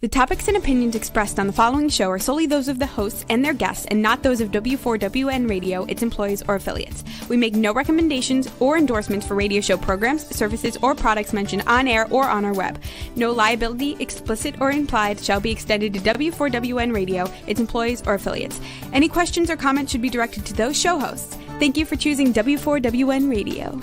The topics and opinions expressed on the following show are solely those of the hosts and their guests and not those of W4WN Radio, its employees, or affiliates. We make no recommendations or endorsements for radio show programs, services, or products mentioned on air or on our web. No liability, explicit or implied, shall be extended to W4WN Radio, its employees, or affiliates. Any questions or comments should be directed to those show hosts. Thank you for choosing W4WN Radio.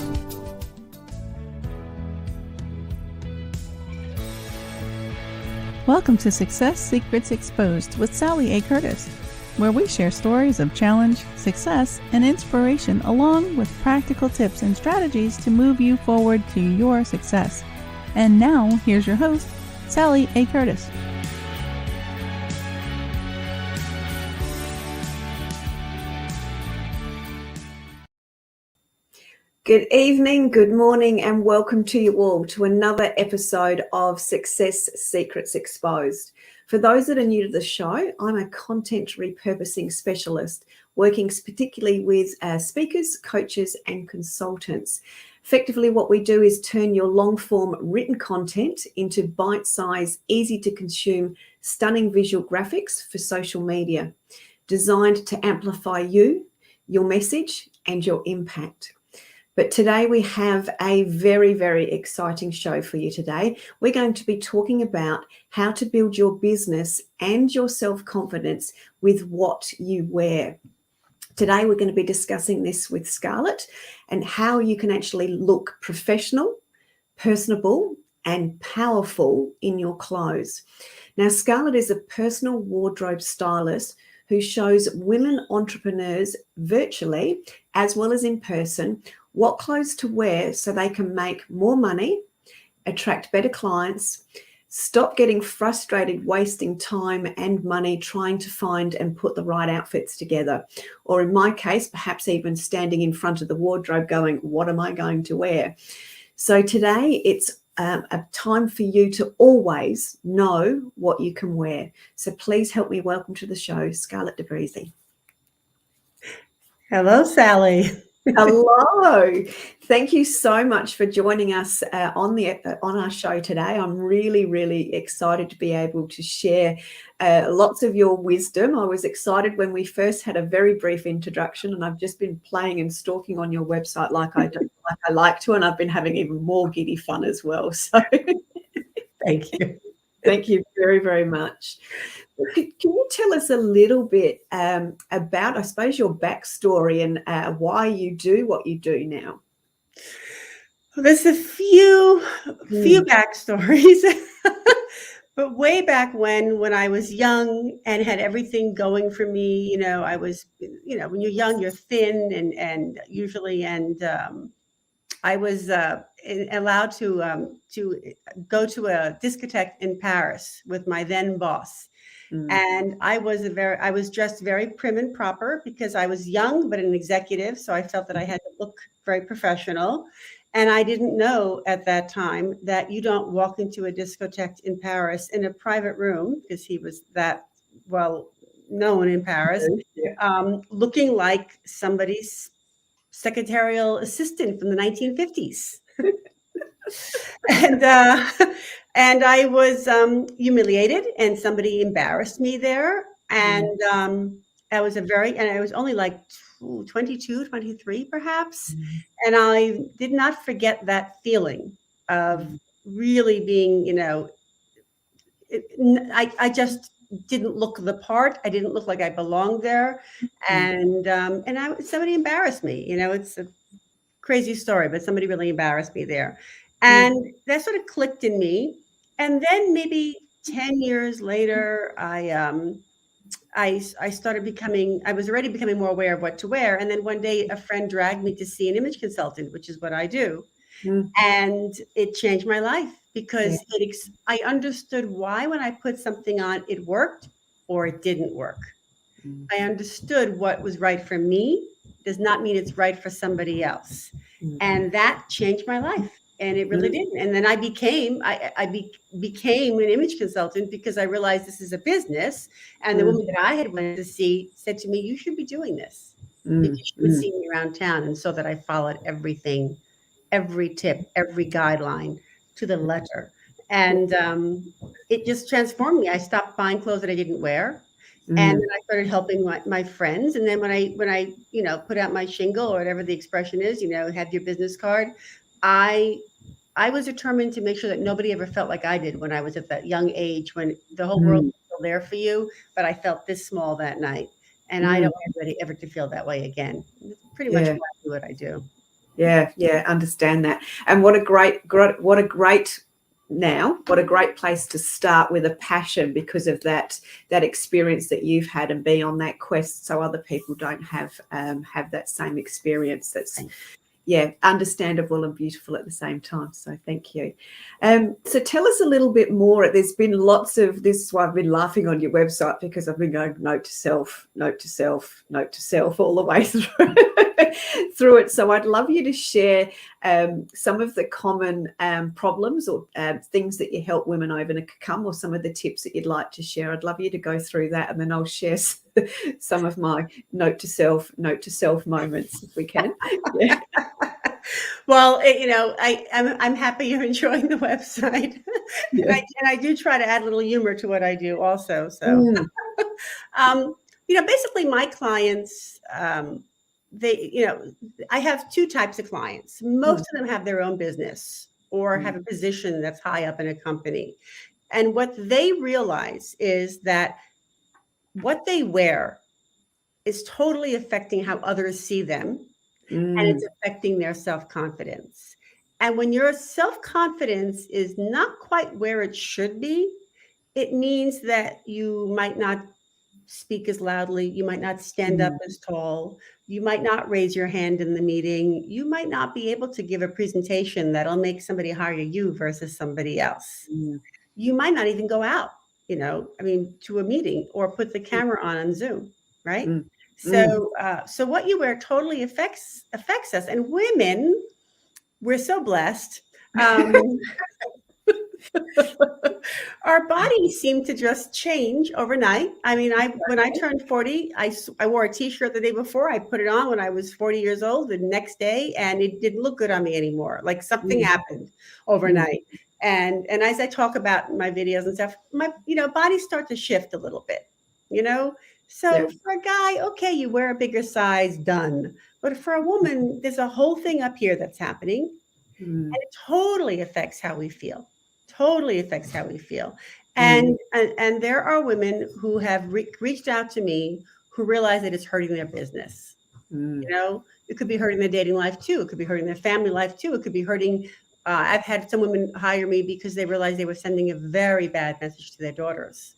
Welcome to Success Secrets Exposed with Sally A. Curtis, where we share stories of challenge, success, and inspiration along with practical tips and strategies to move you forward to your success. And now, here's your host, Sally A. Curtis. Good evening, good morning, and welcome to you all to another episode of Success Secrets Exposed. For those that are new to the show, I'm a content repurposing specialist working particularly with speakers, coaches, and consultants. Effectively, what we do is turn your long-form written content into bite-sized, easy-to-consume, stunning visual graphics for social media, designed to amplify you, your message, and your impact. But today we have a very, very exciting show for you today. We're going to be talking about how to build your business and your self-confidence with what you wear. Today we're going to be discussing this with Scarlett and how you can actually look professional, personable, and powerful in your clothes. Now, Scarlett is a personal wardrobe stylist who shows women entrepreneurs virtually as well as in person what clothes to wear so they can make more money, attract better clients, stop getting frustrated wasting time and money trying to find and put the right outfits together. Or in my case, perhaps even standing in front of the wardrobe going, what am I going to wear? So today it's a time for you to always know what you can wear. So please help me welcome to the show, Scarlett De Bease. Hello, Sally. Hello. Thank you so much for joining us on our show today. I'm really, really excited to be able to share lots of your wisdom. I was excited when we first had a very brief introduction, and I've just been playing and stalking on your website like I like to, and I've been having even more giddy fun as well. So Thank you. Thank you very, very much. Can you tell us a little bit about, I suppose, your backstory and why you do what you do now? Well, there's a few backstories, but way back when I was young and had everything going for me, I was, when you're young, you're thin and usually, I was allowed to go to a discotheque in Paris with my then boss. And I was dressed very prim and proper because I was young, but an executive. So I felt that I had to look very professional. And I didn't know at that time that you don't walk into a discotheque in Paris in a private room, because he was that well known in Paris, looking like somebody's secretarial assistant from the 1950s. And I was humiliated, and somebody embarrassed me there. And I was only like 22, 23 perhaps. And I did not forget that feeling of really being, I just didn't look the part. I didn't look like I belonged there. And somebody embarrassed me. It's a crazy story, but somebody really embarrassed me there. And that sort of clicked in me. And then maybe 10 years later, I was already becoming more aware of what to wear. And then one day a friend dragged me to see an image consultant, which is what I do. And it changed my life because I understood why when I put something on, it worked or it didn't work. I understood what was right for me does not mean it's right for somebody else. And that changed my life. And it really did. And then I became an image consultant because I realized this is a business. And the woman that I had went to see said to me, you should be doing this. Because she would see me around town. And so that I followed everything, every tip, every guideline to the letter. And it just transformed me. I stopped buying clothes that I didn't wear. And then I started helping my friends. And then when I, put out my shingle or whatever the expression is, have your business card, I was determined to make sure that nobody ever felt like I did when I was at that young age, when the whole world was still there for you, but I felt this small that night. And I don't want anybody ever to feel that way again. It's pretty much why I do what I do. Yeah, understand that. And what a great place to start with a passion, because of that experience that you've had and be on that quest, so other people don't have that same experience. That's understandable and beautiful at the same time. So thank you. So tell us a little bit more. There's been lots of this. Is why I've been laughing on your website, because I've been going note to self, note to self, note to self all the way through it. So I'd love you to share some of the common problems or things that you help women overcome, or some of the tips that you'd like to share. I'd love you to go through that, and then I'll share some of my note to self moments, if we can. Yeah. Well, I'm happy you're enjoying the website. And I do try to add a little humor to what I do also. So, basically my clients, I have two types of clients. Most of them have their own business or have a position that's high up in a company. And what they realize is that what they wear is totally affecting how others see them. And it's affecting their self-confidence. And when your self-confidence is not quite where it should be, it means that you might not speak as loudly. You might not stand up as tall. You might not raise your hand in the meeting. You might not be able to give a presentation that'll make somebody hire you versus somebody else. You might not even go out, to a meeting or put the camera on Zoom, right? So what you wear totally affects us. And women, we're so blessed. Our bodies seem to just change overnight. I mean, when I turned 40, I wore a T-shirt the day before. I put it on when I was 40 years old the next day, and it didn't look good on me anymore. Like something happened overnight. And as I talk about in my videos and stuff, my bodies start to shift a little bit, So for a guy, okay, you wear a bigger size, done. But for a woman, there's a whole thing up here that's happening. And it totally affects how we feel. And there are women who have reached out to me who realize that it's hurting their business. It could be hurting their dating life too. It could be hurting their family life too. It could be hurting. I've had some women hire me because they realized they were sending a very bad message to their daughters,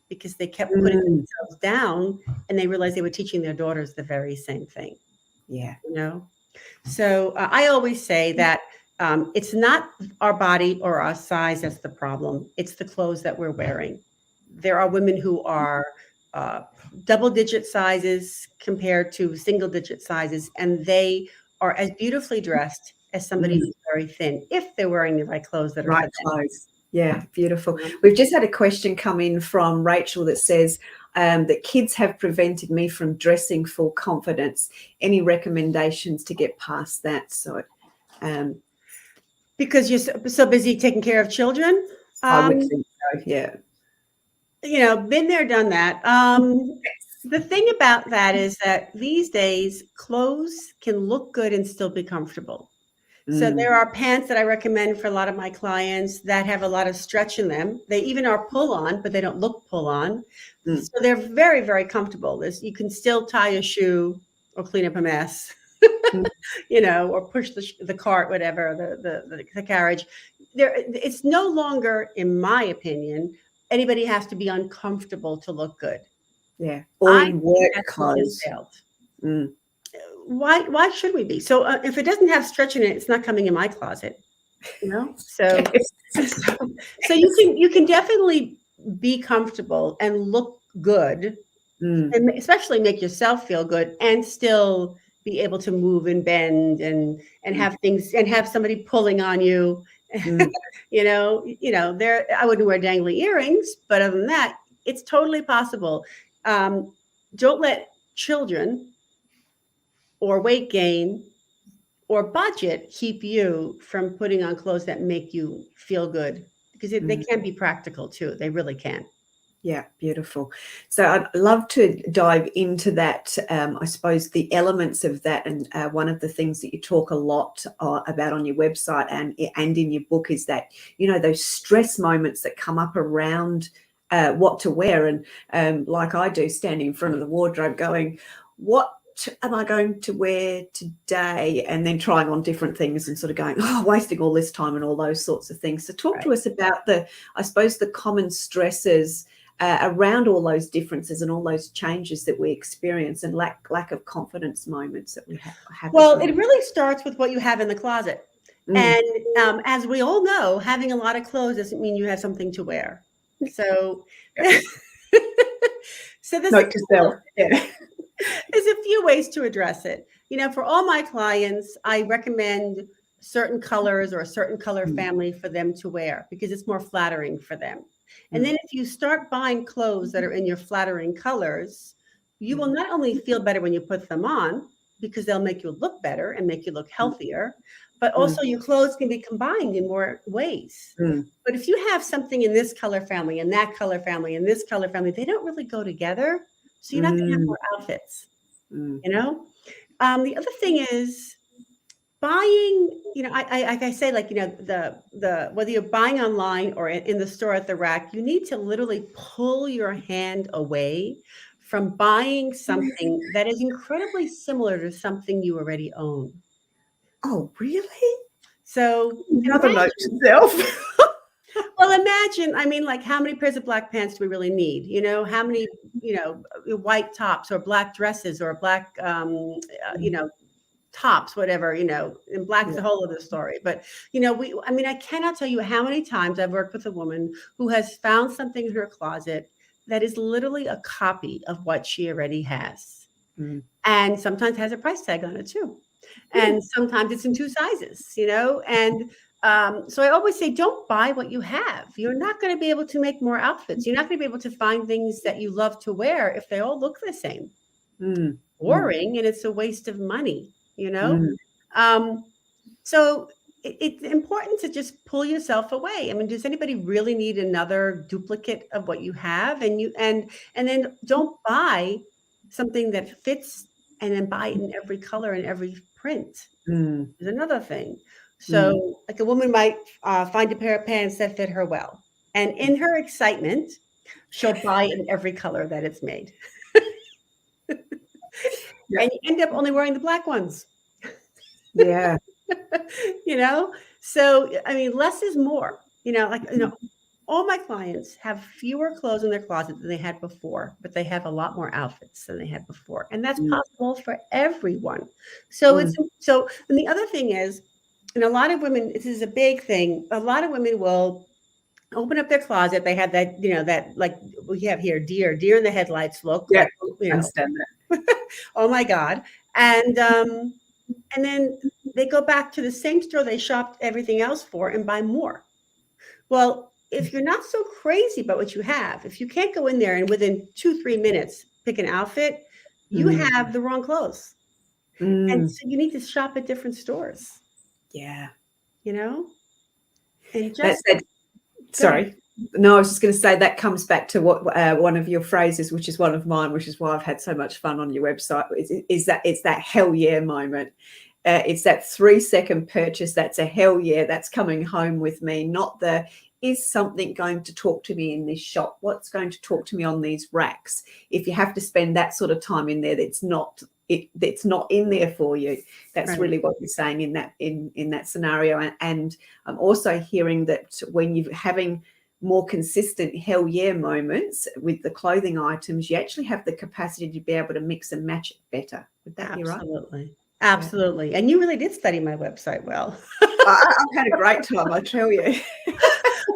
because they kept putting themselves down, and they realized they were teaching their daughters the very same thing. Yeah. So I always say that it's not our body or our size that's the problem. It's the clothes that we're wearing. There are women who are double-digit sizes compared to single-digit sizes, and they are as beautifully dressed as somebody who's very thin, if they're wearing the right clothes that are right clothes. Yeah, beautiful. We've just had a question come in from Rachel that says that kids have prevented me from dressing full confidence. Any recommendations to get past that? So, because you're so busy taking care of children. I would think so. Yeah. Been there, done that. The thing about that is that these days clothes can look good and still be comfortable. So there are pants that I recommend for a lot of my clients that have a lot of stretch in them. They even are pull on, but they don't look pull on. So they're very, very comfortable. You can still tie a shoe or clean up a mess, or push the cart, whatever, the carriage. It's no longer, in my opinion, anybody has to be uncomfortable to look good. Yeah. Or in work clothes. Why should we be? So if it doesn't have stretch in it, it's not coming in my closet. So you can definitely be comfortable and look good, and especially make yourself feel good, and still be able to move and bend and have things, and have somebody pulling on you. I wouldn't wear dangly earrings, but other than that, it's totally possible. Don't let children or weight gain or budget keep you from putting on clothes that make you feel good. because they can be practical too. They really can. Yeah, beautiful. So I'd love to dive into that, I suppose, the elements of that. And one of the things that you talk a lot about on your website and in your book is that, those stress moments that come up around what to wear. And like I do, standing in front of the wardrobe going, what am I going to wear today? And then trying on different things and sort of going, wasting all this time and all those sorts of things. So talk to us about the common stresses around all those differences and all those changes that we experience and lack of confidence moments that we have. Well, it really starts with what you have in the closet. And as we all know, having a lot of clothes doesn't mean you have something to wear. So, so there's a few ways to address it. For all my clients, I recommend certain colors or a certain color family for them to wear because it's more flattering for them. And then if you start buying clothes that are in your flattering colors, you will not only feel better when you put them on because they'll make you look better and make you look healthier, but also your clothes can be combined in more ways. But if you have something in this color family and that color family and this color family, they don't really go together. So you're not going to have more outfits, The other thing is buying, I say, the whether you're buying online or in the store at the rack, you need to literally pull your hand away from buying something that is incredibly similar to something you already own. Oh, really? So another note to self. Well, imagine, how many pairs of black pants do we really need? How many, white tops or black dresses or black, tops, whatever, and black is a whole other story. But, I cannot tell you how many times I've worked with a woman who has found something in her closet that is literally a copy of what she already has. And sometimes has a price tag on it too. And sometimes it's in two sizes, and so I always say, don't buy what you have. You're not going to be able to make more outfits. You're not going to be able to find things that you love to wear if they all look the same. Boring, and it's a waste of money, So it's important to just pull yourself away. Does anybody really need another duplicate of what you have? And then don't buy something that fits and then buy it in every color and every print. Is another thing. So like a woman might find a pair of pants that fit her well. And in her excitement, she'll buy in every color that it's made. And you end up only wearing the black ones. Yeah. So, less is more, all my clients have fewer clothes in their closet than they had before, but they have a lot more outfits than they had before. And that's possible for everyone. So and the other thing is, and a lot of women, this is a big thing. A lot of women will open up their closet. They have that, that like we have here, deer in the headlights look. Yeah, like, understand that. Oh my God. And then they go back to the same store they shopped everything else for and buy more. Well, if you're not so crazy about what you have, if you can't go in there and within 2-3 minutes pick an outfit, you have the wrong clothes. And so you need to shop at different stores. Yeah. And just sorry. No, I was just going to say that comes back to what one of your phrases, which is one of mine, which is why I've had so much fun on your website, is that it's that hell yeah moment. It's that 3-second purchase. That's a hell yeah. That's coming home with me. Not the, is something going to talk to me in this shop? What's going to talk to me on these racks? If you have to spend that sort of time in there, that's not in there for you. That's really what you're saying in that scenario. And I'm also hearing that when you're having more consistent hell yeah moments with the clothing items, you actually have the capacity to be able to mix and match it better. Would that be right? Absolutely. Yeah. And you really did study my website well. I've had a great time, I tell you.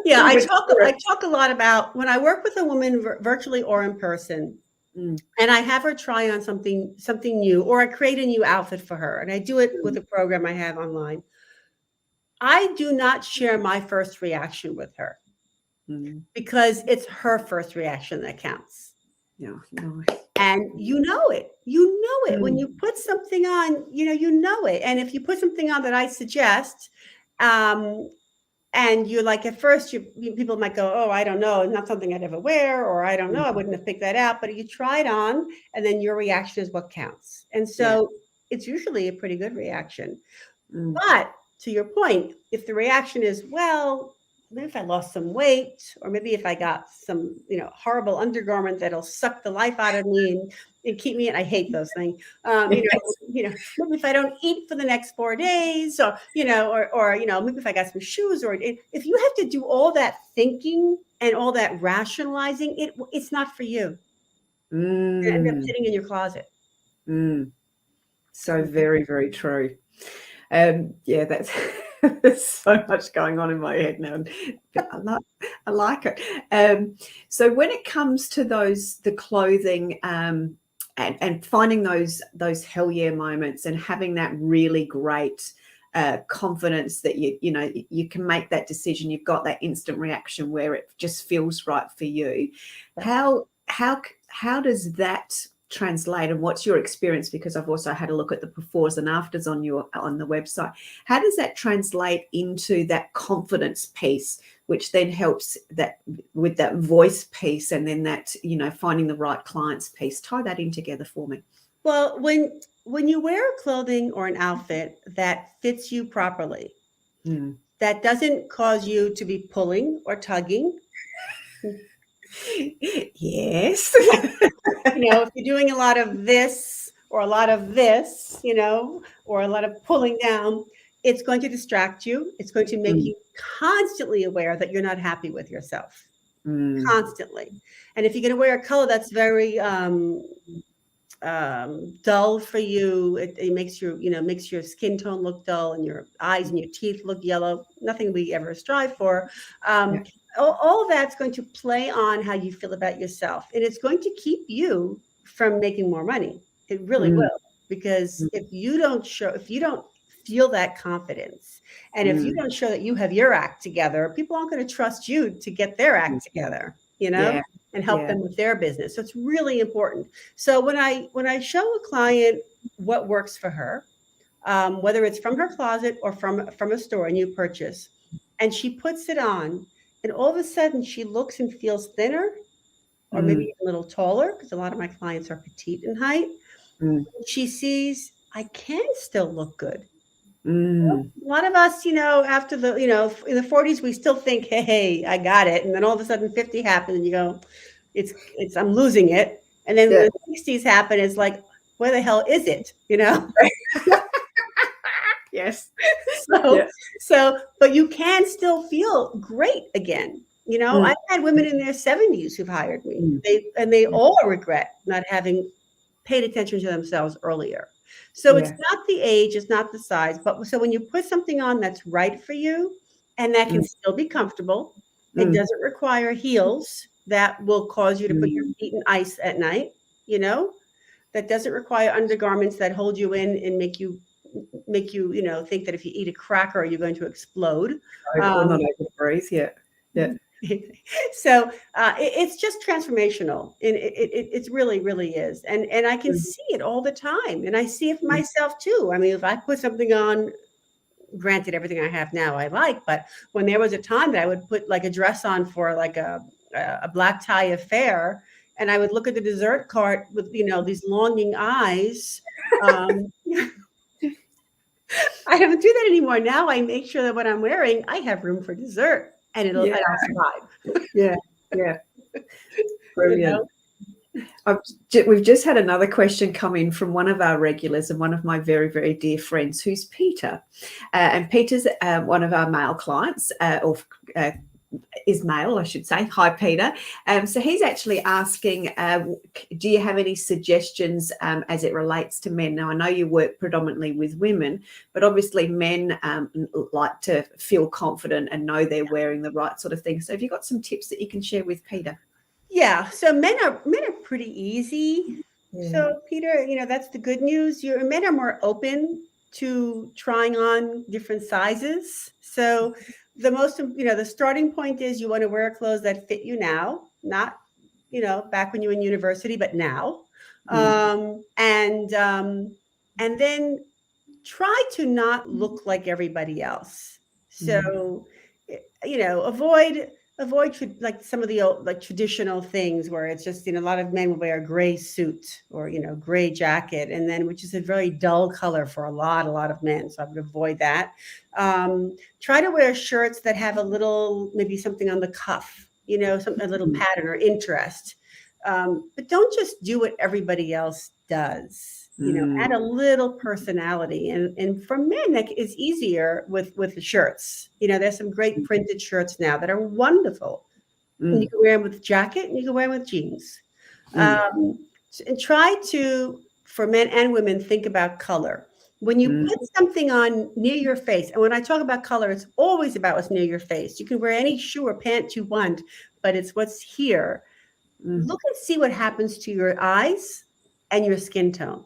Yeah, I talk a lot about when I work with a woman virtually or in person, and I have her try on something new, or I create a new outfit for her, and I do it with a program I have online. I do not share my first reaction with her because it's her first reaction that counts. Yeah, nice. And you know it when you put something on, you know it. And if you put something on that I suggest, And you're like, at first, people might go, oh, I don't know, it's not something I'd ever wear, or I don't know, I wouldn't have picked that out. But you try it on, and then your reaction is what counts. And so it's usually a pretty good reaction. But to your point, if the reaction is, well, maybe if I lost some weight, or maybe if I got some, horrible undergarment that'll suck the life out of me and keep me, and I hate those things. Maybe if I don't eat for the next 4 days, or maybe if I got some shoes, or if you have to do all that thinking and all that rationalizing, it's not for you. You end up sitting in your closet. So very, very true. That's there's so much going on in my head now. I like it. So when it comes to the clothing and finding those hell yeah moments and having that really great confidence that you can make that decision, you've got that instant reaction where it just feels right for you. How does that translate, and what's your experience? Because I've also had a look at the befores and afters on the website. How does that translate into that confidence piece, which then helps that with that voice piece, and then that finding the right clients piece? Tie that in together for me. Well, when you wear clothing or an outfit that fits you properly, that doesn't cause you to be pulling or tugging. Yes. If you're doing a lot of this or a lot of this, or a lot of pulling down, it's going to distract you. It's going to make you constantly aware that you're not happy with yourself. Constantly. And if you're going to wear a color that's very dull for you, it makes your skin tone look dull, and your eyes and your teeth look yellow. Nothing we ever strive for. All of that's going to play on how you feel about yourself, and it's going to keep you from making more money. It really will, because if you don't feel that confidence, and if you don't show that you have your act together, people aren't going to trust you to get their act together, and help them with their business. So it's really important. So when I show a client what works for her, whether it's from her closet or from a store, a new purchase, and she puts it on, and all of a sudden she looks and feels thinner, or maybe a little taller, because a lot of my clients are petite in height. She sees, I can still look good. A lot of us, after in the 40s, we still think, hey, I got it. And then all of a sudden 50 happens and you go, I'm losing it. And then when the 60s happen, it's like, where the hell is it? Yes. But you can still feel great again. I've had women in their 70s who've hired me. They all regret not having paid attention to themselves earlier. So it's not the age, it's not the size, but so when you put something on that's right for you, and that can still be comfortable, it doesn't require heels that will cause you to put your feet in ice at night, that doesn't require undergarments that hold you in and make you think that if you eat a cracker you're going to explode. Or not able to breathe. So it's just transformational, and it really, really is. And I can see it all the time, and I see it for myself too. I mean, if I put something on, granted, everything I have now I like, but when there was a time that I would put like a dress on for like a black tie affair, and I would look at the dessert cart with these longing eyes. I don't do that anymore. Now I make sure that what I'm wearing, I have room for dessert. And I'll survive. Yeah. Brilliant. We've just had another question come in from one of our regulars and one of my very, very dear friends, who's Peter. And Peter's one of our male clients, is male, I should say. Hi, Peter. So he's actually asking, do you have any suggestions as it relates to men? Now, I know you work predominantly with women, but obviously men like to feel confident and know they're wearing the right sort of thing. So have you got some tips that you can share with Peter? Yeah. So men are pretty easy. Yeah. So Peter, that's the good news. Men are more open to trying on different sizes. So the starting point is you want to wear clothes that fit you now, not, back when you were in university, but now. And then try to not look like everybody else. So avoid like some of the old, like traditional things where it's just, a lot of men will wear a gray suit or, gray jacket, and then, which is a very dull color for a lot of men. So I would avoid that. Try to wear shirts that have a little, maybe something on the cuff, a little pattern or interest. But don't just do what everybody else does. Add a little personality. And for men, that is easier with the shirts. There's some great printed shirts now that are wonderful. And you can wear them with a jacket and you can wear them with jeans. And try to, for men and women, think about color. When you put something on near your face, and when I talk about color, it's always about what's near your face. You can wear any shoe or pant you want, but it's what's here. Look and see what happens to your eyes and your skin tone.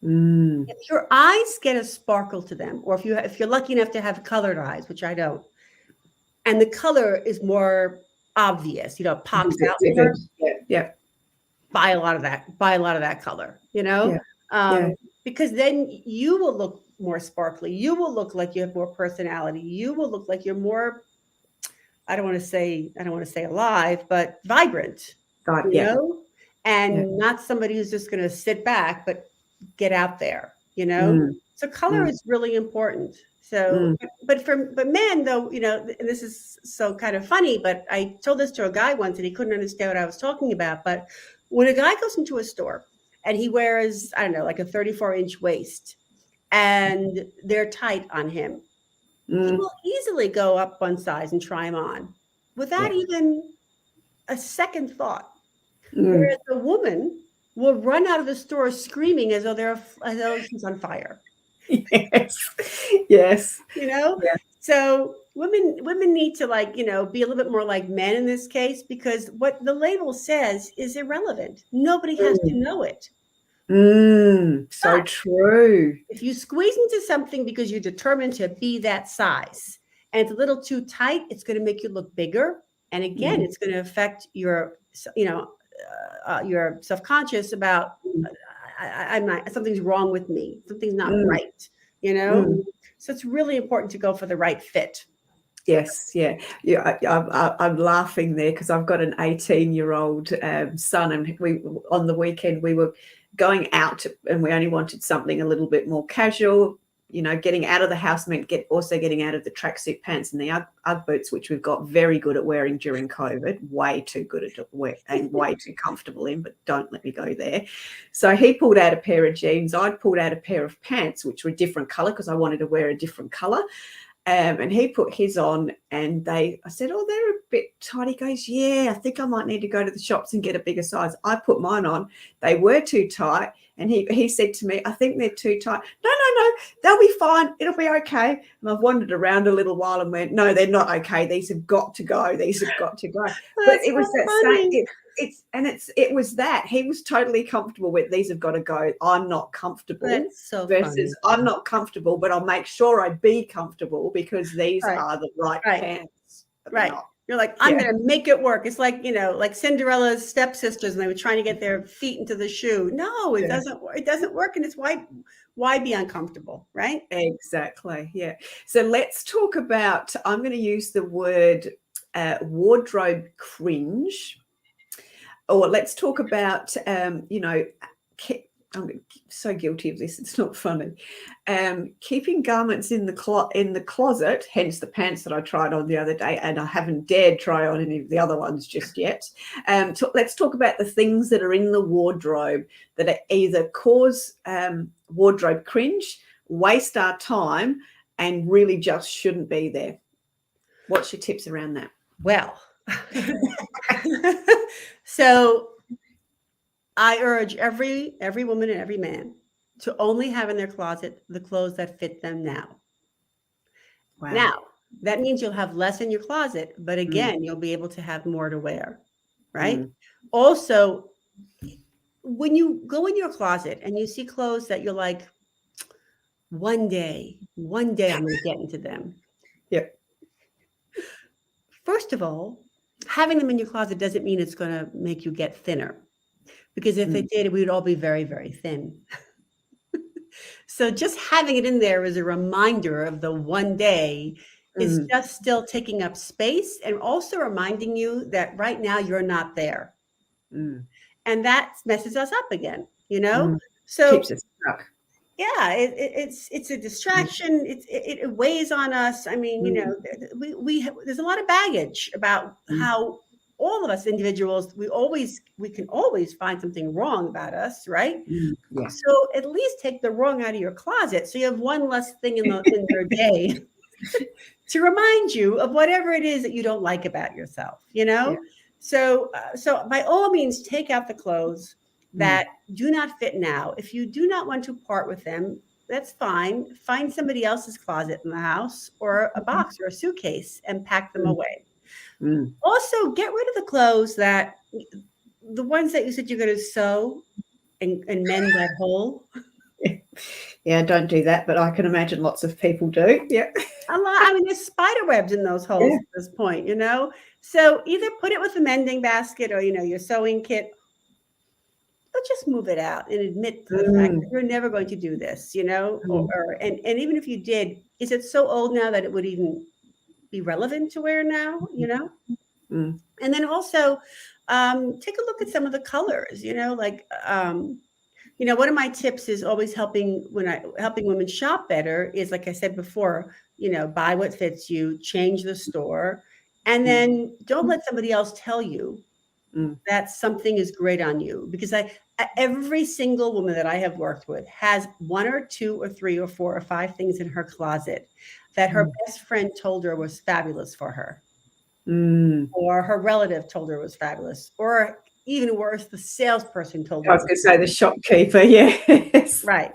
If your eyes get a sparkle to them, or if you're lucky enough to have colored eyes, which I don't, and the color is more obvious, it pops out more. Yeah. Buy a lot of that color, because then you will look more sparkly. You will look like you have more personality. You will look like you're more, I don't want to say alive, but vibrant. Not somebody who's just going to sit back, but get out there, So color is really important. So, but men though, and this is so kind of funny, but I told this to a guy once and he couldn't understand what I was talking about. But when a guy goes into a store and he wears, I don't know, like a 34-inch waist and they're tight on him, he will easily go up one size and try them on without even a second thought. Whereas a woman will run out of the store screaming as though she's on fire. Yes. So women need to be a little bit more like men in this case, because what the label says is irrelevant. Nobody has to know it. So true. If you squeeze into something because you're determined to be that size and it's a little too tight, it's going to make you look bigger. And again, it's going to affect your, you're self-conscious about I'm not, something's wrong with me, something's not right, so it's really important to go for the right fit. Yes, yeah. I'm laughing there because I've got an 18-year-old son, and we on the weekend we were going out and we only wanted something a little bit more casual. Getting out of the house meant getting out of the tracksuit pants and the Ugg boots, which we've got very good at wearing during COVID, way too good at wear and way too comfortable in, but don't let me go there. So he pulled out a pair of jeans. I'd pulled out a pair of pants, which were a different color because I wanted to wear a different color. And he put his on and I said, oh, they're a bit tight. He goes, yeah, I think I might need to go to the shops and get a bigger size. I put mine on. They were too tight. And he said to me, I think they're too tight. No, they'll be fine. It'll be okay. And I've wandered around a little while and went, no, they're not okay. These have got to go. These have got to go. But it was that same, it was that he was totally comfortable with these have got to go. I'm not comfortable. That's so versus funny. I'm not comfortable, but I'll make sure I be comfortable because these are the right pants. Right. You're like, I'm going to make it work. It's like, like Cinderella's stepsisters and they were trying to get their feet into the shoe. No, it doesn't work. It doesn't work. And it's why be uncomfortable, right? Exactly. Yeah. So let's talk about, I'm going to use the word wardrobe cringe, or let's talk about, I'm so guilty of this. It's not funny. Keeping garments in the closet, hence the pants that I tried on the other day, and I haven't dared try on any of the other ones just yet. Let's talk about the things that are in the wardrobe that are either cause wardrobe cringe, waste our time, and really just shouldn't be there. What's your tips around that? Well, so I urge every woman and every man to only have in their closet the clothes that fit them now. Wow. Now, that means you'll have less in your closet, but again, you'll be able to have more to wear, right? Also, when you go in your closet and you see clothes that you're like, one day I'm going to get into them. Yep. First of all, having them in your closet doesn't mean it's going to make you get thinner. Because if it did, we would all be very, very thin. So just having it in there is a reminder of the one day is just still taking up space and also reminding you that right now you're not there. And that messes us up again, So keeps us stuck. yeah, it's a distraction. It weighs on us. I mean, there's a lot of baggage about how all of us individuals, we can always find something wrong about us, right? Yeah. So at least take the wrong out of your closet, so you have one less thing in your day to remind you of whatever it is that you don't like about yourself. Yeah. So by all means, take out the clothes that do not fit now. If you do not want to part with them, that's fine. Find somebody else's closet in the house or a box or a suitcase and pack them away. Also, get rid of the clothes the ones that you said you're going to sew and mend that hole. Yeah, don't do that, but I can imagine lots of people do. Yeah. A lot. I mean, there's spider webs in those holes at this point, So either put it with a mending basket or, your sewing kit. But just move it out and admit to the fact that you're never going to do this, and even if you did, is it so old now that it would even be relevant to wear now, And then also take a look at some of the colors, one of my tips is always helping women shop better is, like I said before, buy what fits you, change the store, and then don't let somebody else tell you that something is great on you, because every single woman that I have worked with has one or two or three or four or five things in her closet that her best friend told her was fabulous for her, or her relative told her was fabulous, or even worse, the salesperson told her. I was going to say the shopkeeper, yes. Right.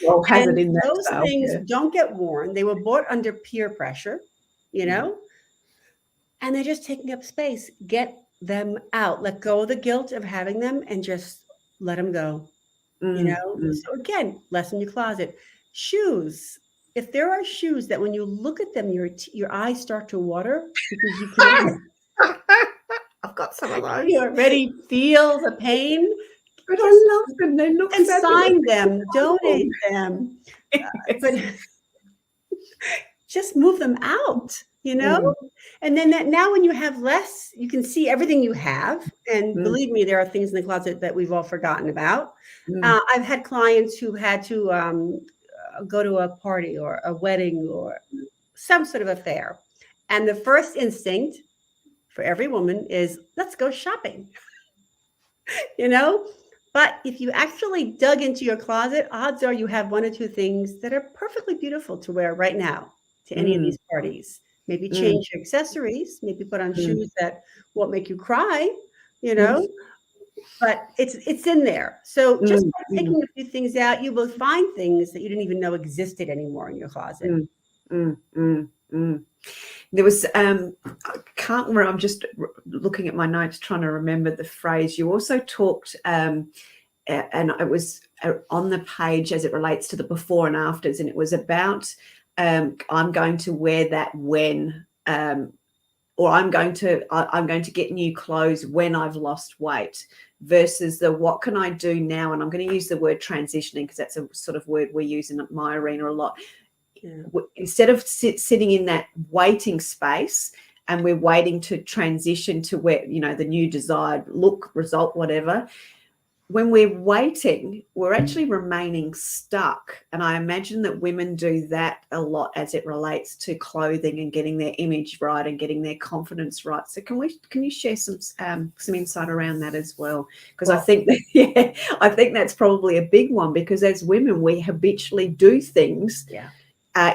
Well, has it in that those style, things don't get worn. They were bought under peer pressure, and they're just taking up space. Get them out. Let go of the guilt of having them and just let them go. So again, lessen your closet. Shoes. If there are shoes that when you look at them, your eyes start to water because you can. I've got some of those. You already feel the pain. But I love them. They look and fabulous. Sign them, donate them. But just move them out, And then now when you have less, you can see everything you have. And believe me, there are things in the closet that we've all forgotten about. I've had clients who had to go to a party or a wedding or some sort of affair. And the first instinct for every woman is, let's go shopping, But if you actually dug into your closet, odds are you have one or two things that are perfectly beautiful to wear right now to any of these parties. Maybe change your accessories, maybe put on shoes that won't make you cry, but it's in there. So just by taking a few things out, you will find things that you didn't even know existed anymore in your closet. There was, I can't remember, I'm just looking at my notes trying to remember the phrase. You also talked, and it was on the page as it relates to the before and afters, and it was about I'm going to wear that when, or I'm going to get new clothes when I've lost weight, versus the what can I do now? And I'm going to use the word transitioning because that's a sort of word we use in my arena a lot. Yeah. Instead of sitting in that waiting space and we're waiting to transition to where, the new desired look, result, whatever, when we're waiting, we're actually remaining stuck. And I imagine that women do that a lot as it relates to clothing and getting their image right and getting their confidence right. So can you share some insight around that as well? Because I think that's probably a big one, because as women, we habitually do things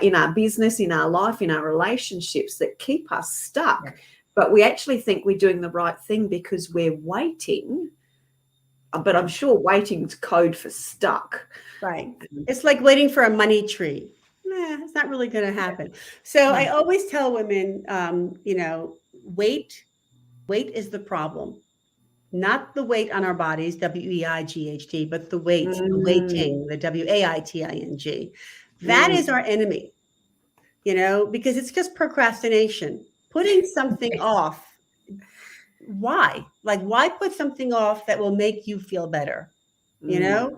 in our business, in our life, in our relationships that keep us stuck. Yeah. But we actually think we're doing the right thing because we're waiting. But I'm sure waiting's code for stuck. Right. It's like waiting for a money tree. It's not really going to happen. So I always tell women, weight is the problem. Not the weight on our bodies, WEIGHT, but the weight, the waiting, the WAITING. That is our enemy, because it's just procrastination. Putting something off. Why? Why put something off that will make you feel better? If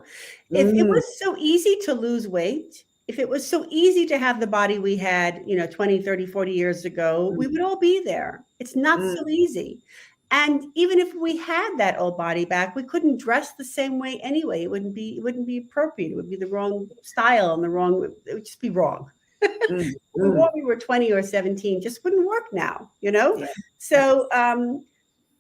it was so easy to lose weight, if it was so easy to have the body we had, 20, 30, 40 years ago, we would all be there. It's not so easy. And even if we had that old body back, we couldn't dress the same way anyway. It wouldn't be appropriate. It would be the wrong style and it would just be wrong. What we were 20 or 17 just wouldn't work now, Yeah. So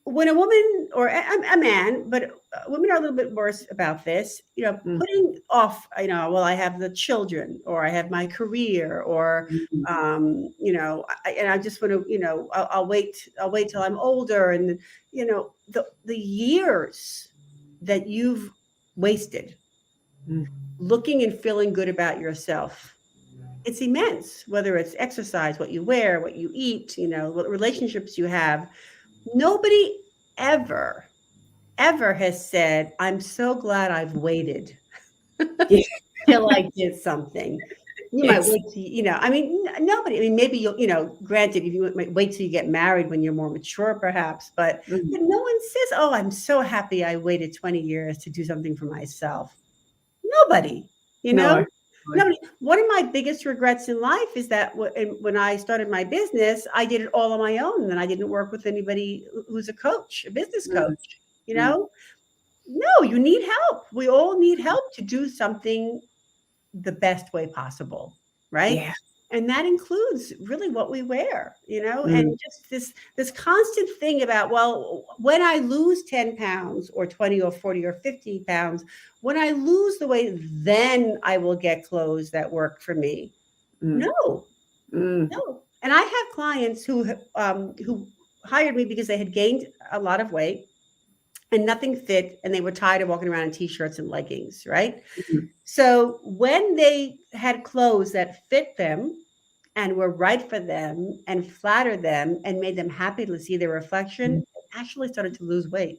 when a woman or a man, but women are a little bit worse about this, putting off, well, I have the children, or I have my career, or, and I just want to, I'll wait till I'm older. And, the years that you've wasted looking and feeling good about yourself, it's immense, whether it's exercise, what you wear, what you eat, what relationships you have. Nobody ever has said, I'm so glad I've waited till I did something. You might wait till, nobody, maybe you'll, granted, if you might wait till you get married when you're more mature, perhaps, but no one says, oh, I'm so happy I waited 20 years to do something for myself. Nobody, No. Nobody. One of my biggest regrets in life is that when I started my business, I did it all on my own, and I didn't work with anybody who's a coach, a business coach. No, you need help. We all need help to do something the best way possible, right? Yeah. And that includes really what we wear, and just this constant thing about, well, when I lose 10 pounds or 20 or 40 or 50 pounds, when I lose the weight, then I will get clothes that work for me. No. And I have clients who hired me because they had gained a lot of weight and nothing fit, and they were tired of walking around in t-shirts and leggings, right? So when they had clothes that fit them and were right for them and flattered them and made them happy to see their reflection, they actually started to lose weight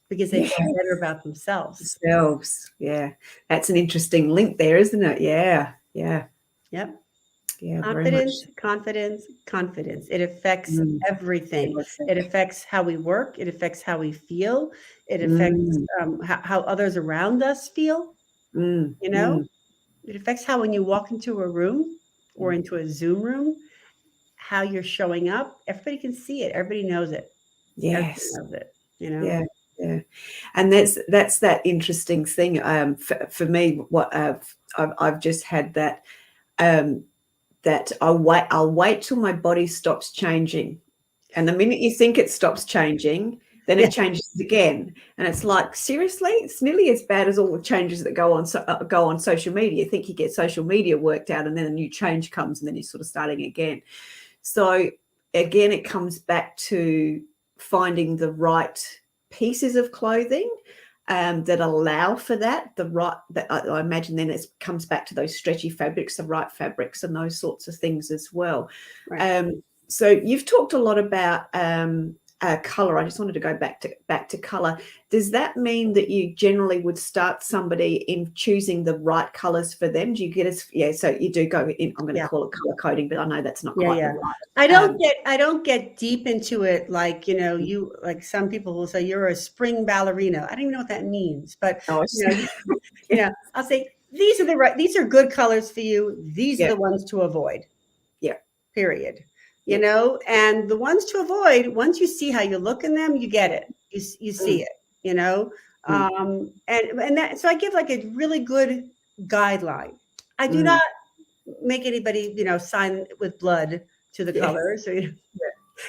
because they felt better about themselves. Yeah. That's an interesting link there, isn't it? Yeah. Yep. Yeah. Confidence. It affects everything. It affects how we work. It affects how we feel. It affects how others around us feel. It affects how, when you walk into a room or into a Zoom room, how you're showing up. Everybody can see it. Everybody knows it. Yes. Everybody knows it. Yeah. And that's that interesting thing. For me, what I've just had that that I'll wait till my body stops changing, and the minute you think it stops changing, then it changes again. And it's like, seriously, it's nearly as bad as all the changes that go on social media. You think you get social media worked out, and then a new change comes, and then you're sort of starting again. So again, it comes back to finding the right pieces of clothing that allow for that. I imagine then it comes back to those stretchy fabrics, the right fabrics, and those sorts of things as well. Right. So you've talked a lot about color. I just wanted to go back to color. Does that mean that you generally would start somebody in choosing the right colors for them? Do you get so you do go in, I'm going to call it color coding, but I know that's not quite right. I don't get deep into it, like, you, like some people will say you're a spring ballerina. I don't even know what that means, but I'll say these are good colors for you. These are the ones to avoid. Yeah. Period. And the ones to avoid, once you see how you look in them, you get it. You see it, and that, so I give like a really good guideline. I do not make anybody, sign with blood to the colors or,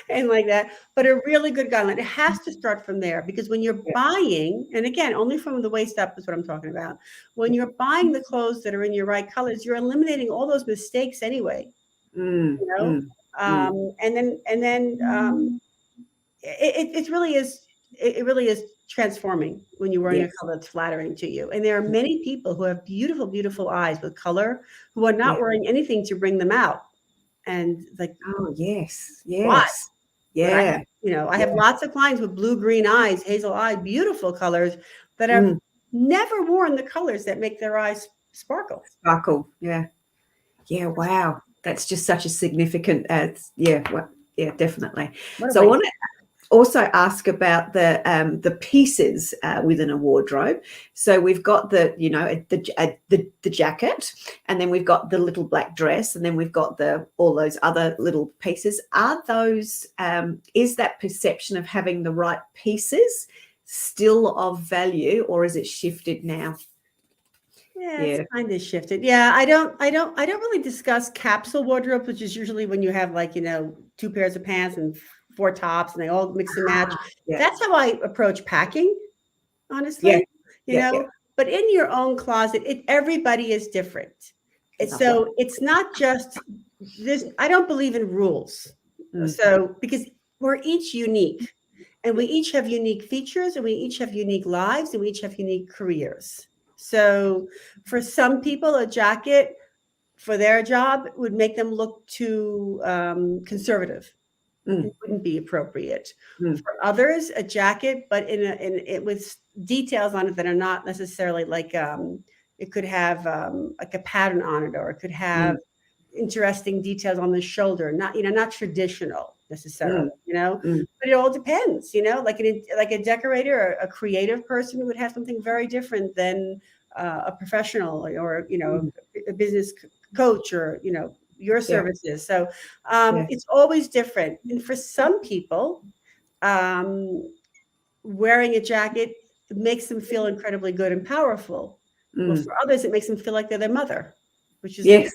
and like that, but a really good guideline. It has to start from there, because when you're buying, and again, only from the waist up is what I'm talking about. When you're buying the clothes that are in your right colors, you're eliminating all those mistakes anyway, and then it really is transforming when you're wearing a color that's flattering to you. And there are many people who have beautiful, beautiful eyes with color who are not wearing anything to bring them out. And like, oh yes, why? Yeah. I have lots of clients with blue, green eyes, hazel eyes, beautiful colors that have never worn the colors that make their eyes sparkle. Yeah. Wow. That's just such a significant, definitely. So also ask about the pieces within a wardrobe. So we've got the jacket, and then we've got the little black dress, and then we've got all those other little pieces. Are those is that perception of having the right pieces still of value, or is it shifted now? Yeah, it's kind of shifted. Yeah, I don't really discuss capsule wardrobe, which is usually when you have like, 2 pairs of pants and 4 tops and they all mix and match. Yeah. That's how I approach packing, honestly. Yeah. But in your own closet, everybody is different. So it's not just this. I don't believe in rules. So because we're each unique, and we each have unique features, and we each have unique lives, and we each have unique careers. So for some people, a jacket for their job would make them look too conservative. It wouldn't be appropriate. For others, a jacket, but in it with details on it that are not necessarily like it could have like a pattern on it, or it could have interesting details on the shoulder, not traditional necessarily, but it all depends, like a decorator or a creative person would have something very different than a professional, or a business coach, or your services. So it's always different. And for some people, wearing a jacket makes them feel incredibly good and powerful. Well, for others, it makes them feel like they're their mother, which is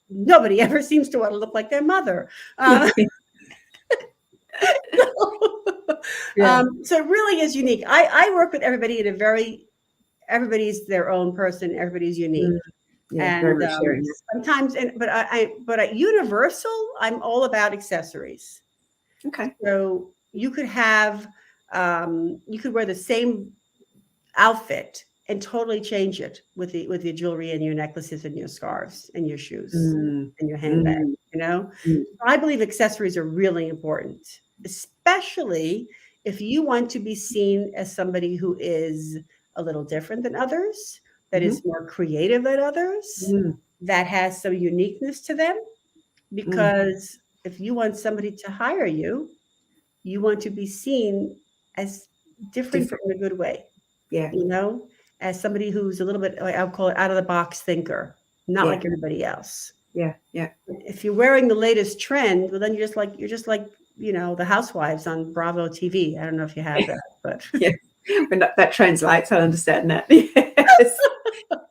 nobody ever seems to want to look like their mother. So it really is unique. I work with everybody everybody's their own person. Everybody's unique. And sometimes, but at Universal, I'm all about accessories. Okay. So you could have, you could wear the same outfit and totally change it with your jewelry and your necklaces and your scarves and your shoes and your handbag. I believe accessories are really important, especially if you want to be seen as somebody who is a little different than others, that is more creative than others, that has some uniqueness to them. Because if you want somebody to hire you, you want to be seen as different in a good way. Yeah. As somebody who's a little bit, I'll call it out of the box thinker, not like everybody else. Yeah. Yeah. If you're wearing the latest trend, well, then you're just like, the housewives on Bravo TV. I don't know if you have that, but when that translates, I understand that. Yes.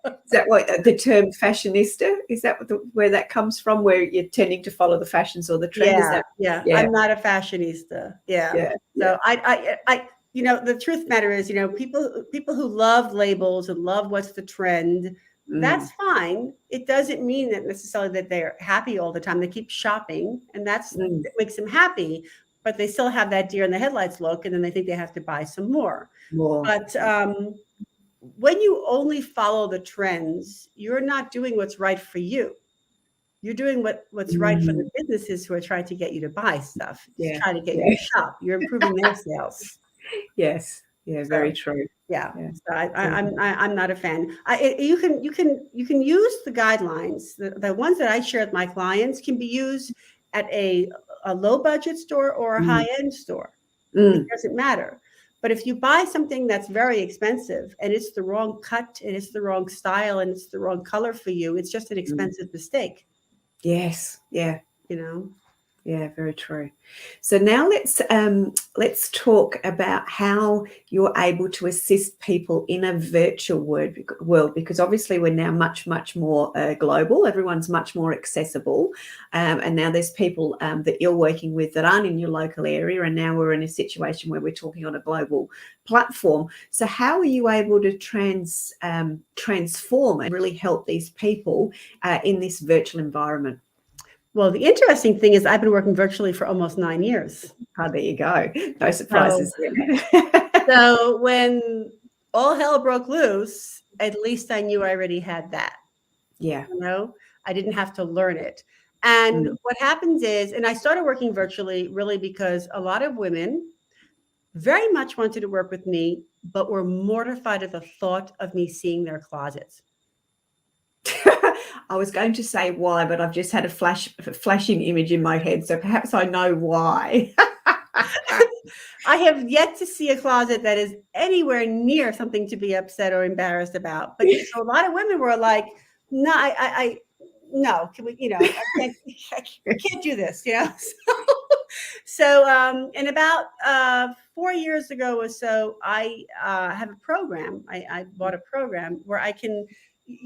Is that what the term fashionista? Is that where that comes from? Where you're tending to follow the fashions or the trend? Yeah. I'm not a fashionista. Yeah. So I the truth matter is, people who love labels and love what's the trend, that's fine. It doesn't mean that necessarily that they're happy all the time. They keep shopping, and that makes them happy. But they still have that deer in the headlights look, and then they think they have to buy some more. But when you only follow the trends, you're not doing what's right for you. You're doing what's right for the businesses who are trying to get you to buy stuff, trying to get you to shop. You're improving their sales. Yes. Yeah. Very true. Yeah. So I'm not a fan. You can use the guidelines. The ones that I share with my clients can be used at a low budget store or a high end store. It doesn't matter. But if you buy something that's very expensive and it's the wrong cut and it's the wrong style and it's the wrong color for you, it's just an expensive mistake. Yes. Yeah. Yeah, very true. So now let's talk about how you're able to assist people in a virtual world, because obviously we're now much more global. Everyone's much more accessible, and now there's people that you're working with that aren't in your local area, and now we're in a situation where we're talking on a global platform. So how are you able to transform and really help these people in this virtual environment? Well, the interesting thing is I've been working virtually for almost 9 years. Oh, there you go. No surprises. So when all hell broke loose, at least I knew I already had that. Yeah. I didn't have to learn it. And what happens is, and I started working virtually really because a lot of women very much wanted to work with me, but were mortified at the thought of me seeing their closets. I was going to say why, but I've just had a flashing image in my head, so perhaps I know why. I have yet to see a closet that is anywhere near something to be upset or embarrassed about. But so a lot of women were like, no, no, can we, I can't do this, So, and about 4 years ago or so, I have a program. I bought a program where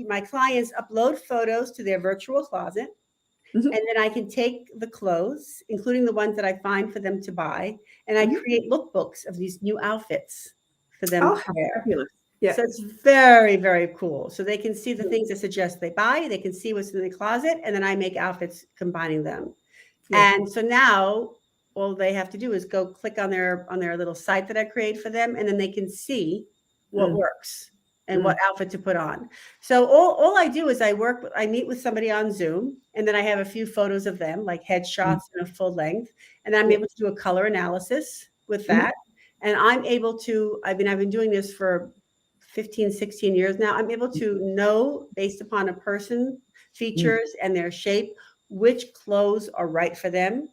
my clients upload photos to their virtual closet. Mhm. And then I can take the clothes, including the ones that I find for them to buy, and I create lookbooks of these new outfits for them Oh, to how wear. fabulous. Yeah. So it's very, very cool. So they can see the things I suggest they buy. They can see what's in the closet, and then I make outfits combining them. Yeah. And so now all they have to do is go click on their little site that I create for them, and then they can see what works and what outfit to put on. So all I do is I meet with somebody on Zoom, and then I have a few photos of them, like headshots and a full length, and I'm able to do a color analysis with that. And I'm able to, I've been doing this for 15, 16 years now. I'm able to know, based upon a person, features and their shape, which clothes are right for them,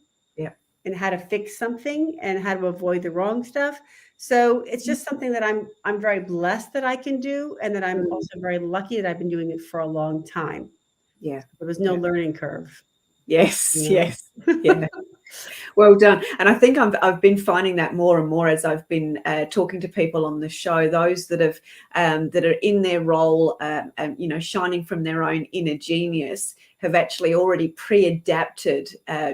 and how to fix something and how to avoid the wrong stuff. So it's just something that I'm very blessed that I can do, and that I'm also very lucky that I've been doing it for a long time. Yeah. There was no learning curve. Yes. Yes. Yeah. Well done. And I think I've been finding that more and more as I've been talking to people on the show, those that have that are in their role, and shining from their own inner genius, have actually already pre-adapted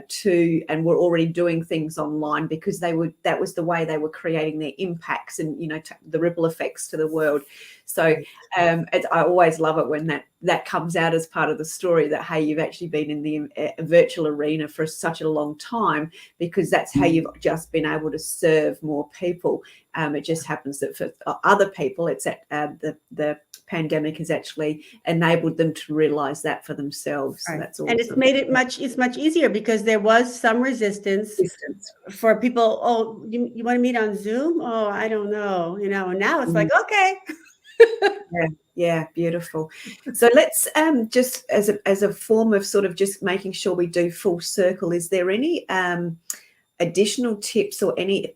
to, and were already doing things online because that was the way they were creating their impacts and the ripple effects to the world. So I always love it when that comes out as part of the story, that hey, you've actually been in the virtual arena for such a long time, because that's how you've just been able to serve more people. It just happens that for other people, it's that the pandemic has actually enabled them to realize that for themselves. Right. So that's awesome. And it's made it much easier, because there was some resistance for people. Oh, you want to meet on Zoom? Oh, I don't know. And now it's like, okay. Yeah, beautiful. So let's just as a form of sort of just making sure we do full circle, is there any additional tips or any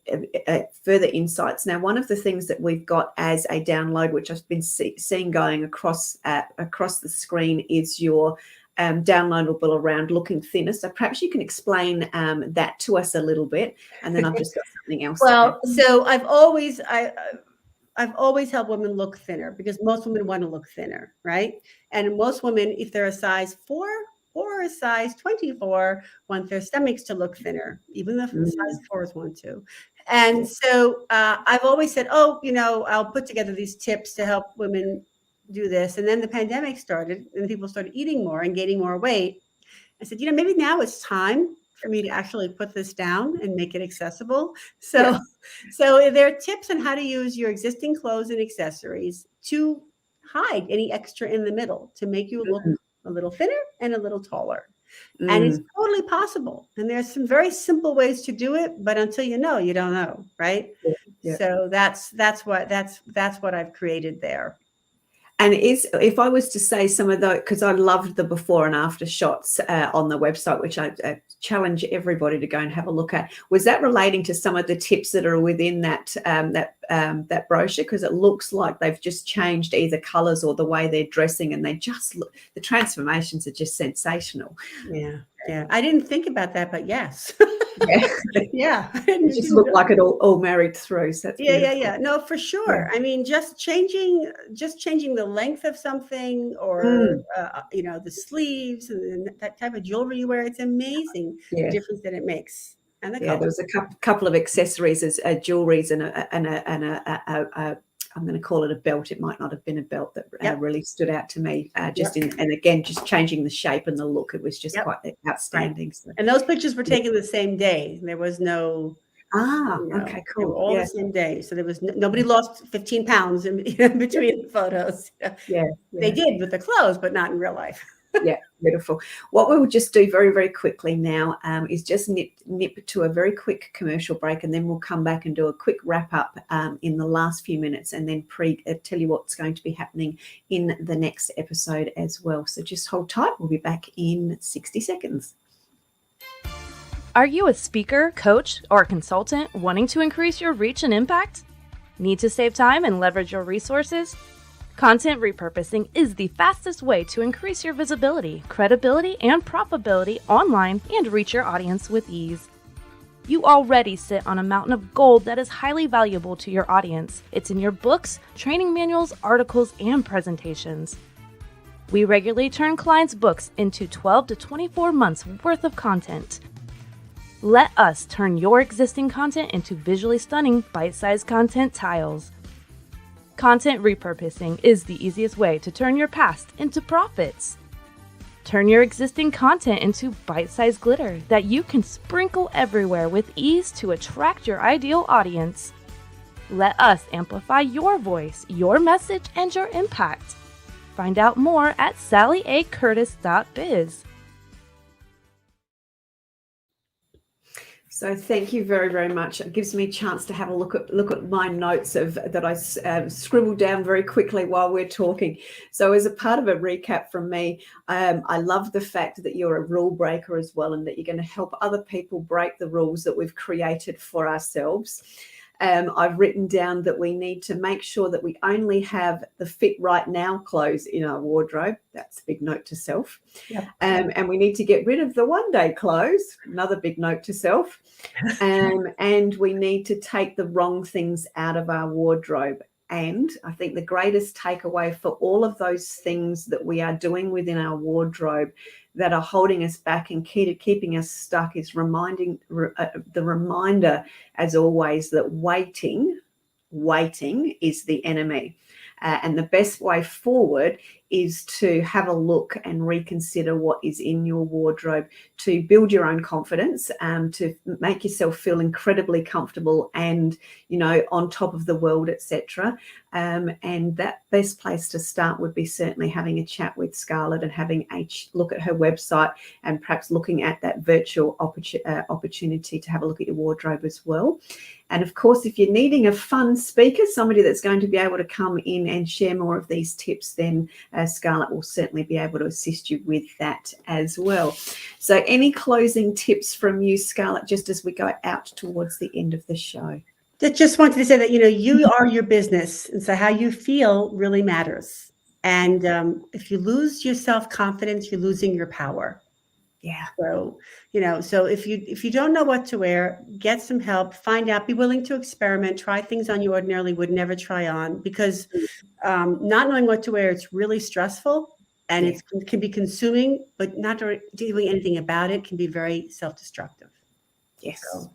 further insights? Now, one of the things that we've got as a download, which I've been seeing going across the screen, is your downloadable around looking thinner. So perhaps you can explain that to us a little bit, and then I've just got something else. Well, so I've always helped women look thinner, because most women want to look thinner, right? And most women, if they're a size 4 or a size 24, want their stomachs to look thinner, even the size 4s want to. And so I've always said, I'll put together these tips to help women do this. And then the pandemic started, and people started eating more and gaining more weight. I said, maybe now it's time for me to actually put this down and make it accessible. So there are tips on how to use your existing clothes and accessories to hide any extra in the middle, to make you look a little thinner and a little taller. And it's totally possible. And there's some very simple ways to do it, but until you don't know, right? So that's what I've created there. And if I was to say some of those, because I loved the before and after shots on the website, which I challenge everybody to go and have a look at, was that relating to some of the tips that are within that brochure? Because it looks like they've just changed either colours or the way they're dressing, and the transformations are just sensational. Yeah. I didn't think about that, but yes. Yeah. It just looked like it all married through. So that's yeah. No, for sure. I mean, just changing the length of something, or the sleeves and that type of jewelry you wear. It's amazing the difference that it makes. And the color. There was a couple of accessories as jewelries and a I'm going to call it a belt. It might not have been a belt that really stood out to me. Just changing the shape and the look. It was just quite outstanding. Right. So. And those pictures were taken the same day. There was no. Okay, cool. They were all the same day. So there was nobody lost 15 pounds in between the photos. They did with the clothes, but not in real life. Yeah, beautiful. What we'll just do very, very quickly now is just nip to a very quick commercial break, and then we'll come back and do a quick wrap up in the last few minutes, and then tell you what's going to be happening in the next episode as well. So just hold tight. We'll be back in 60 seconds. Are you a speaker, coach, or consultant wanting to increase your reach and impact? Need to save time and leverage your resources? Content repurposing is the fastest way to increase your visibility, credibility, and profitability online and reach your audience with ease. You already sit on a mountain of gold that is highly valuable to your audience. It's in your books, training manuals, articles, and presentations. We regularly turn clients' books into 12 to 24 months worth of content. Let us turn your existing content into visually stunning, bite-sized content tiles. Content repurposing is the easiest way to turn your past into profits. Turn your existing content into bite-sized glitter that you can sprinkle everywhere with ease to attract your ideal audience. Let us amplify your voice, your message, and your impact. Find out more at sallyacurtis.biz. So thank you very, very much. It gives me a chance to have a look at my notes that I scribbled down very quickly while we're talking. So as a part of a recap from me, I love the fact that you're a rule breaker as well, and that you're going to help other people break the rules that we've created for ourselves. I've written down that we need to make sure that we only have the fit right now clothes in our wardrobe. That's a big note to self. Yep. And we need to get rid of the one-day clothes. Another big note to self. And we need to take the wrong things out of our wardrobe. And I think the greatest takeaway for all of those things that we are doing within our wardrobe that are holding us back and keeping us stuck is the reminder, as always, that waiting is the enemy. And the best way forward is to have a look and reconsider what is in your wardrobe, to build your own confidence, to make yourself feel incredibly comfortable and, on top of the world, etc. And that best place to start would be certainly having a chat with Scarlett and having a look at her website, and perhaps looking at that virtual opportunity to have a look at your wardrobe as well. And of course, if you're needing a fun speaker, somebody that's going to be able to come in and share more of these tips, then Scarlett will certainly be able to assist you with that as well. So any closing tips from you, Scarlett, just as we go out towards the end of the show? Just wanted to say that, you are your business. And so how you feel really matters. And if you lose your self-confidence, you're losing your power. Yeah. So, so if you don't know what to wear, get some help, find out, be willing to experiment, try things on you ordinarily would never try on, because not knowing what to wear, it's really stressful, and it can be consuming, but not doing anything about it can be very self-destructive. Yes. So.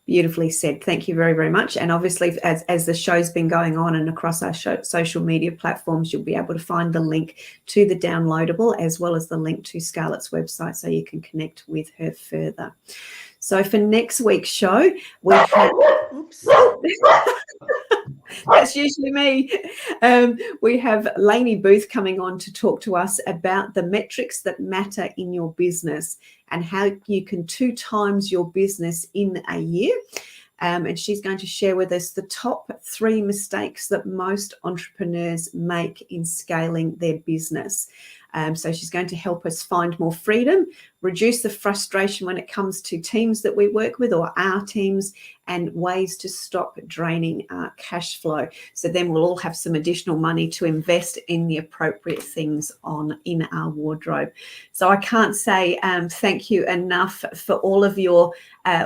Beautifully said. Thank you very, very much. And obviously, as the show's been going on and across our social media platforms, you'll be able to find the link to the downloadable, as well as the link to Scarlett's website, so you can connect with her further. So for next week's show, we have... Oops. That's usually me. We have Lainey Booth coming on to talk to us about the metrics that matter in your business and how you can 2 times your business in a year. And she's going to share with us the top 3 mistakes that most entrepreneurs make in scaling their business. So she's going to help us find more freedom, reduce the frustration when it comes to teams that we work with, or our teams, and ways to stop draining our cash flow. So then we'll all have some additional money to invest in the appropriate things in our wardrobe. So I can't say thank you enough for all of your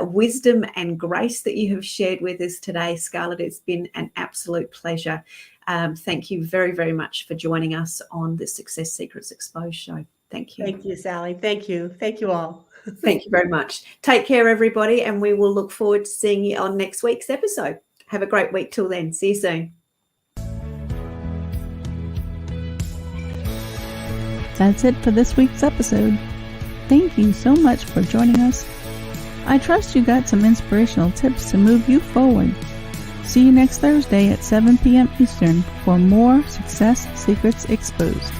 wisdom and grace that you have shared with us today, Scarlett. It's been an absolute pleasure. Thank you very, very much for joining us on the Success Secrets Exposed show. Thank you. Thank you, Sally. Thank you. Thank you all. Thank you very much. Take care, everybody, and we will look forward to seeing you on next week's episode. Have a great week till then. See you soon. That's it for this week's episode. Thank you so much for joining us. I trust you got some inspirational tips to move you forward. See you next Thursday at 7 p.m. Eastern for more Success Secrets Exposed.